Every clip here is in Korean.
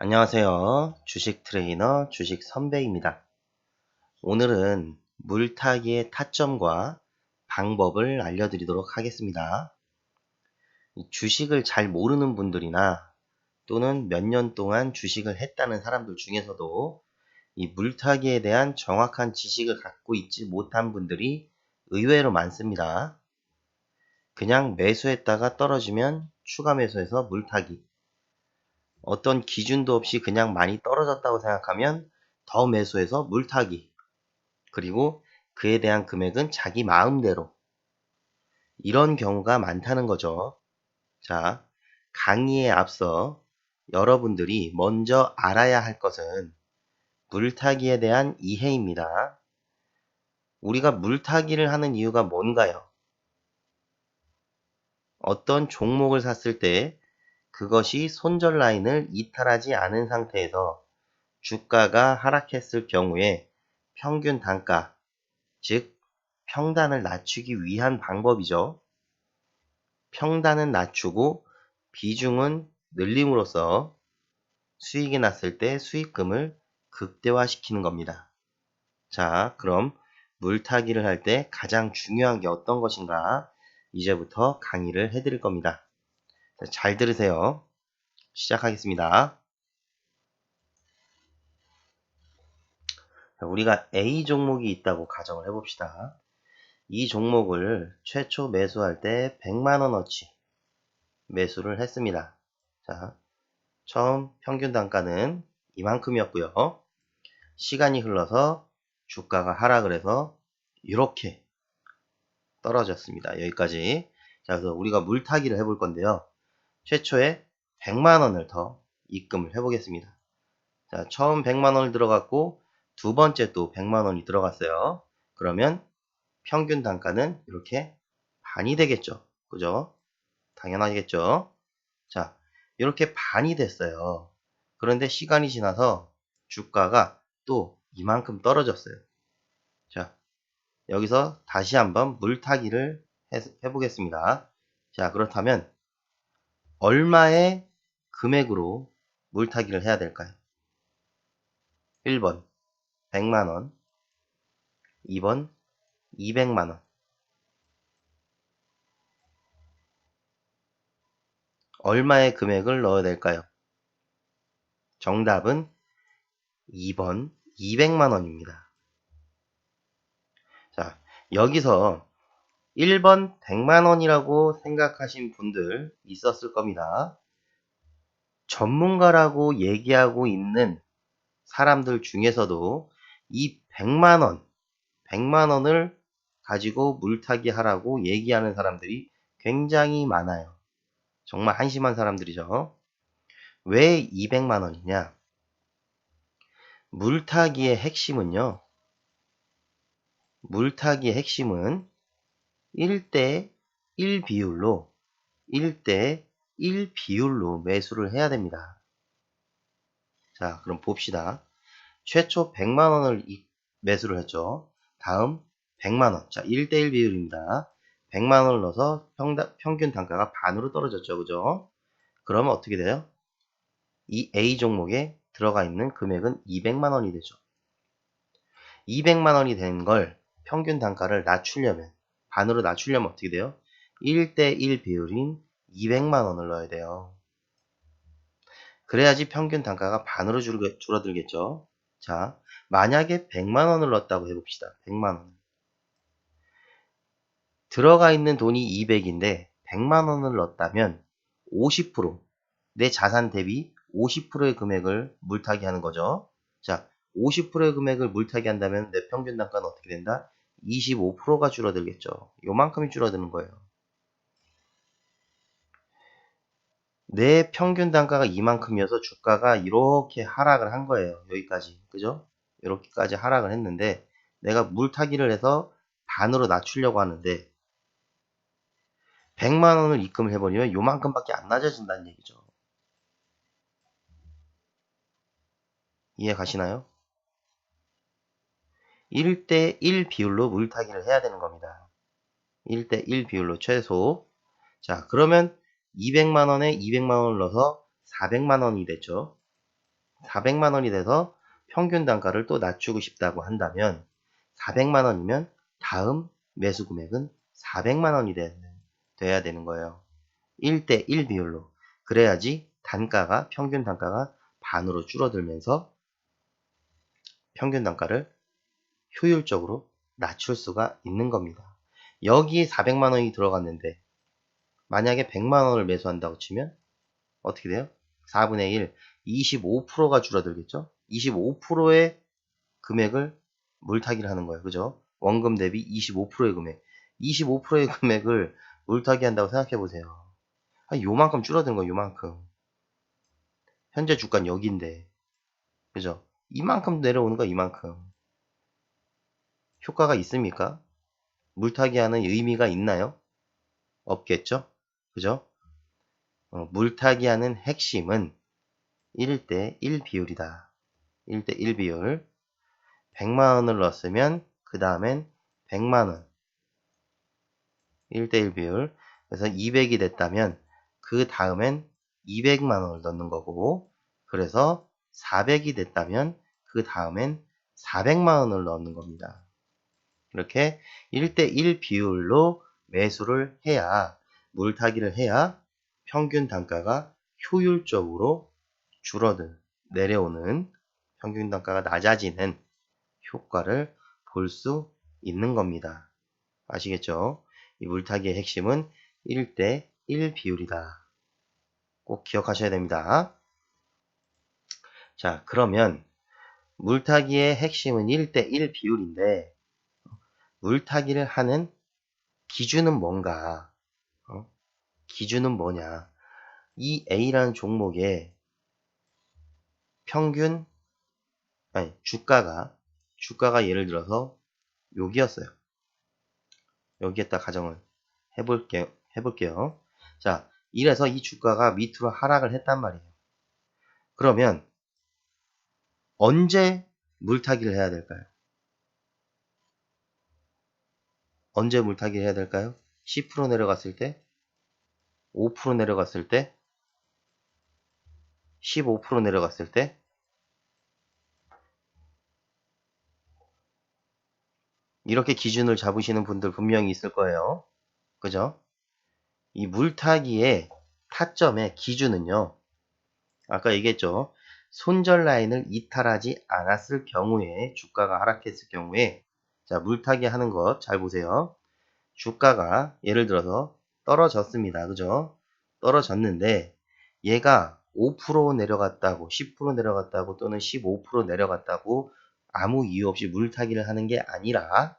안녕하세요. 주식 트레이너 주식 선배입니다. 오늘은 물타기의 타점과 방법을 알려드리도록 하겠습니다. 주식을 잘 모르는 분들이나 또는 몇 년 동안 주식을 했다는 사람들 중에서도 이 물타기에 대한 정확한 지식을 갖고 있지 못한 분들이 의외로 많습니다. 그냥 매수했다가 떨어지면 추가 매수해서 물타기, 어떤 기준도 없이 그냥 많이 떨어졌다고 생각하면 더 매수해서 물타기, 그리고 그에 대한 금액은 자기 마음대로, 이런 경우가 많다는 거죠. 자, 강의에 앞서 여러분들이 먼저 알아야 할 것은 물타기에 대한 이해입니다. 우리가 물타기를 하는 이유가 뭔가요? 어떤 종목을 샀을 때 그것이 손절 라인을 이탈하지 않은 상태에서 주가가 하락했을 경우에 평균 단가, 즉 평단을 낮추기 위한 방법이죠. 평단은 낮추고 비중은 늘림으로써 수익이 났을 때 수익금을 극대화시키는 겁니다. 자, 그럼 물타기를 할 때 가장 중요한 게 어떤 것인가 이제부터 강의를 해드릴 겁니다. 잘 들으세요. 시작하겠습니다. 우리가 A 종목이 있다고 가정을 해봅시다. 이 종목을 최초 매수할 때 100만원어치 매수를 했습니다. 자, 처음 평균 단가는 이만큼이었고요. 시간이 흘러서 주가가 하락을 해서 이렇게 떨어졌습니다. 여기까지. 자, 그래서 우리가 물타기를 해볼 건데요. 최초에 100만원을 더 입금을 해보겠습니다. 자, 처음 100만원을 들어갔고 두 번째 또 100만원이 들어갔어요. 그러면 평균 단가는 이렇게 반이 되겠죠. 그죠? 당연하겠죠. 자, 이렇게 반이 됐어요. 그런데 시간이 지나서 주가가 또 이만큼 떨어졌어요. 자, 여기서 다시 한번 물타기를 해보겠습니다. 자, 그렇다면 얼마의 금액으로 물타기를 해야 될까요? 1번 100만원, 2번 200만원. 얼마의 금액을 넣어야 될까요? 정답은 2번 200만원입니다. 자, 여기서 1번 100만원이라고 생각하신 분들 있었을 겁니다. 전문가라고 얘기하고 있는 사람들 중에서도 이 100만원을 가지고 물타기 하라고 얘기하는 사람들이 굉장히 많아요. 정말 한심한 사람들이죠. 왜 200만원이냐? 물타기의 핵심은 1대1 비율로 1대1 비율로 매수를 해야 됩니다. 자, 그럼 봅시다. 최초 100만원을 매수를 했죠. 다음 100만원. 자, 1대1 비율입니다. 100만원을 넣어서 평균 단가가 반으로 떨어졌죠. 그죠? 그러면 어떻게 돼요? 이 A 종목에 들어가 있는 금액은 200만원이 되죠. 200만원이 된 걸 평균 단가를 낮추려면, 반으로 낮추려면 어떻게 돼요? 1대1 비율인 200만원을 넣어야 돼요. 그래야지 평균 단가가 반으로 줄어들겠죠. 자, 만약에 100만원을 넣었다고 해봅시다. 100만원. 들어가 있는 돈이 200인데 100만원을 넣었다면 50%, 내 자산 대비 50%의 금액을 물타기 하는 거죠. 자, 50%의 금액을 물타기 한다면 내 평균 단가는 어떻게 된다? 25%가 줄어들겠죠. 요만큼이 줄어드는 거예요. 내 평균 단가가 이만큼이어서 주가가 이렇게 하락을 한 거예요. 여기까지. 그죠? 이렇게까지 하락을 했는데 내가 물타기를 해서 반으로 낮추려고 하는데 100만원을 입금을 해버리면 요만큼밖에 안 낮아진다는 얘기죠. 이해 가시나요? 1대1 비율로 물타기를 해야 되는 겁니다. 1대1 비율로 최소. 자, 그러면 200만원에 200만원을 넣어서 400만원이 됐죠. 400만 원이 돼서 평균 단가를 또 낮추고 싶다고 한다면 400만 원이면 다음 매수 금액은 400만 원이 돼야 되는 거예요. 1대1 비율로. 그래야지 단가가, 평균 단가가 반으로 줄어들면서 평균 단가를 효율적으로 낮출 수가 있는 겁니다. 여기에 400만 원이 들어갔는데 만약에 100만 원을 매수한다고 치면 어떻게 돼요? 4분의 1, 25%가 줄어들겠죠? 25%의 금액을 물타기를 하는 거예요. 그죠? 원금 대비 25%의 금액. 25%의 금액을 물타기 한다고 생각해 보세요. 요만큼 줄어든 거예요. 요만큼. 현재 주가는 여기인데. 그죠? 이만큼 내려오는 거 이만큼. 효과가 있습니까? 물타기 하는 의미가 있나요? 없겠죠? 그죠? 물타기 하는 핵심은 1대1 비율이다. 1대1 비율. 100만 원을 넣었으면 그 다음엔 100만 원. 1대1 비율. 그래서 200이 됐다면 그 다음엔 200만 원을 넣는 거고, 그래서 400이 됐다면 그 다음엔 400만 원을 넣는 겁니다. 이렇게 1대1 비율로 매수를 해야, 물타기를 해야 평균 단가가 효율적으로 내려오는, 평균 단가가 낮아지는 효과를 볼 수 있는 겁니다. 아시겠죠? 이 물타기의 핵심은 1대1 비율이다. 꼭 기억하셔야 됩니다. 자, 그러면 물타기의 핵심은 1대1 비율인데 물타기를 하는 기준은 뭔가? 기준은 뭐냐? 이 A라는 종목의 평균, 아니, 주가가 예를 들어서 여기였어요. 여기에다 가정을 해볼게요. 자, 이래서 이 주가가 밑으로 하락을 했단 말이에요. 그러면 언제 물타기를 해야 될까요? 언제 물타기를 해야 될까요? 10% 내려갔을 때, 5% 내려갔을 때, 15% 내려갔을 때, 이렇게 기준을 잡으시는 분들 분명히 있을 거예요. 그죠? 이 물타기의 타점의 기준은요, 아까 얘기했죠. 손절 라인을 이탈하지 않았을 경우에, 주가가 하락했을 경우에, 자, 물타기 하는 것 잘 보세요. 주가가 예를 들어서 떨어졌습니다. 그죠? 떨어졌는데 얘가 5% 내려갔다고, 10% 내려갔다고, 또는 15% 내려갔다고 아무 이유 없이 물타기를 하는 게 아니라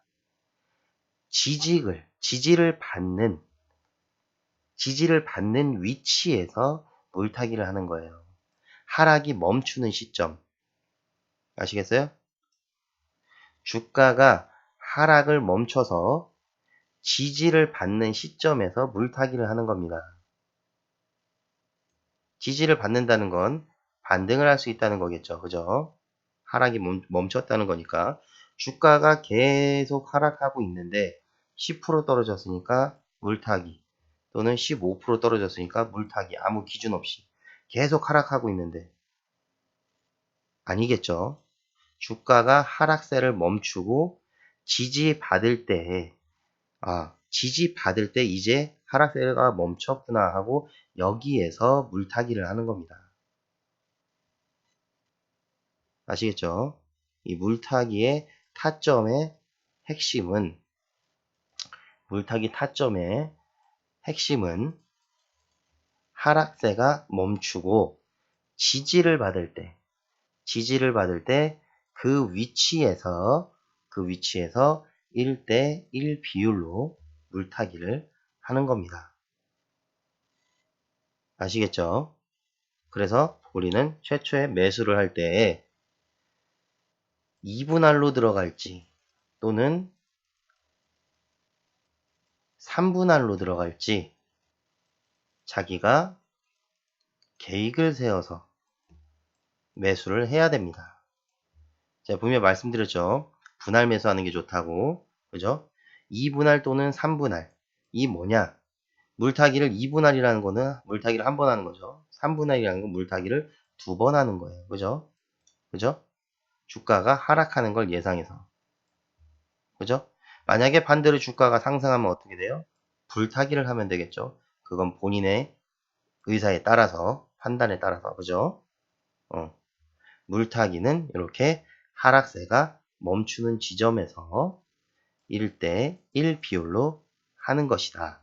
지지를 받는 위치에서 물타기를 하는 거예요. 하락이 멈추는 시점. 아시겠어요? 주가가 하락을 멈춰서 지지를 받는 시점에서 물타기를 하는 겁니다. 지지를 받는다는 건 반등을 할 수 있다는 거겠죠. 그죠? 하락이 멈췄다는 거니까. 주가가 계속 하락하고 있는데 10% 떨어졌으니까 물타기, 또는 15% 떨어졌으니까 물타기, 아무 기준 없이 계속 하락하고 있는데 아니겠죠. 주가가 하락세를 멈추고 지지받을 때 이제 하락세가 멈췄구나 하고 여기에서 물타기를 하는 겁니다. 아시겠죠? 이 물타기의 핵심은, 물타기 타점의 핵심은 하락세가 멈추고 지지를 받을 때 그 위치에서 1대1 비율로 물타기를 하는 겁니다. 아시겠죠? 그래서 우리는 최초에 매수를 할 때 2분할로 들어갈지 또는 3분할로 들어갈지 자기가 계획을 세워서 매수를 해야 됩니다. 제가 분명히 말씀드렸죠. 분할 매수하는 게 좋다고. 그죠? 2분할 또는 3분할. 이 뭐냐? 물타기를 2분할이라는 거는 물타기를 한 번 하는 거죠. 3분할이라는 건 물타기를 두 번 하는 거예요. 그죠? 그죠? 주가가 하락하는 걸 예상해서. 그죠? 만약에 반대로 주가가 상승하면 어떻게 돼요? 불타기를 하면 되겠죠. 그건 본인의 의사에 따라서, 판단에 따라서. 그죠? 물타기는 이렇게 하락세가 멈추는 지점에서 1대 1 비율로 하는 것이다.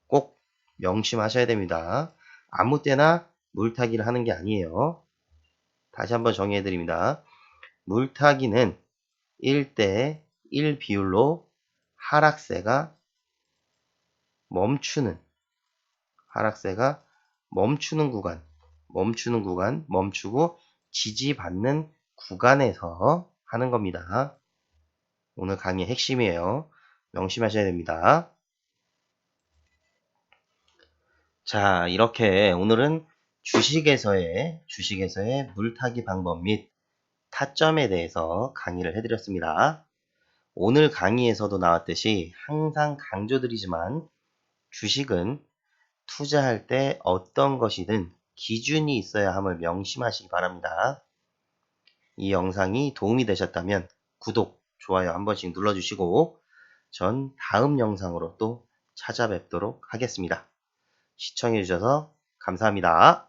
꼭 명심하셔야 됩니다. 아무 때나 물타기를 하는 게 아니에요. 다시 한번 정의해 드립니다. 물타기는 1대 1 비율로 하락세가 멈추는 하락세가 멈추고 지지받는 구간에서 하는 겁니다. 오늘 강의의 핵심이에요. 명심하셔야 됩니다. 자, 이렇게 오늘은 주식에서의 물타기 방법 및 타점에 대해서 강의를 해드렸습니다. 오늘 강의에서도 나왔듯이 항상 강조드리지만 주식은 투자할 때 어떤 것이든 기준이 있어야 함을 명심하시기 바랍니다. 이 영상이 도움이 되셨다면 구독, 좋아요 한 번씩 눌러주시고 전 다음 영상으로 또 찾아뵙도록 하겠습니다. 시청해주셔서 감사합니다.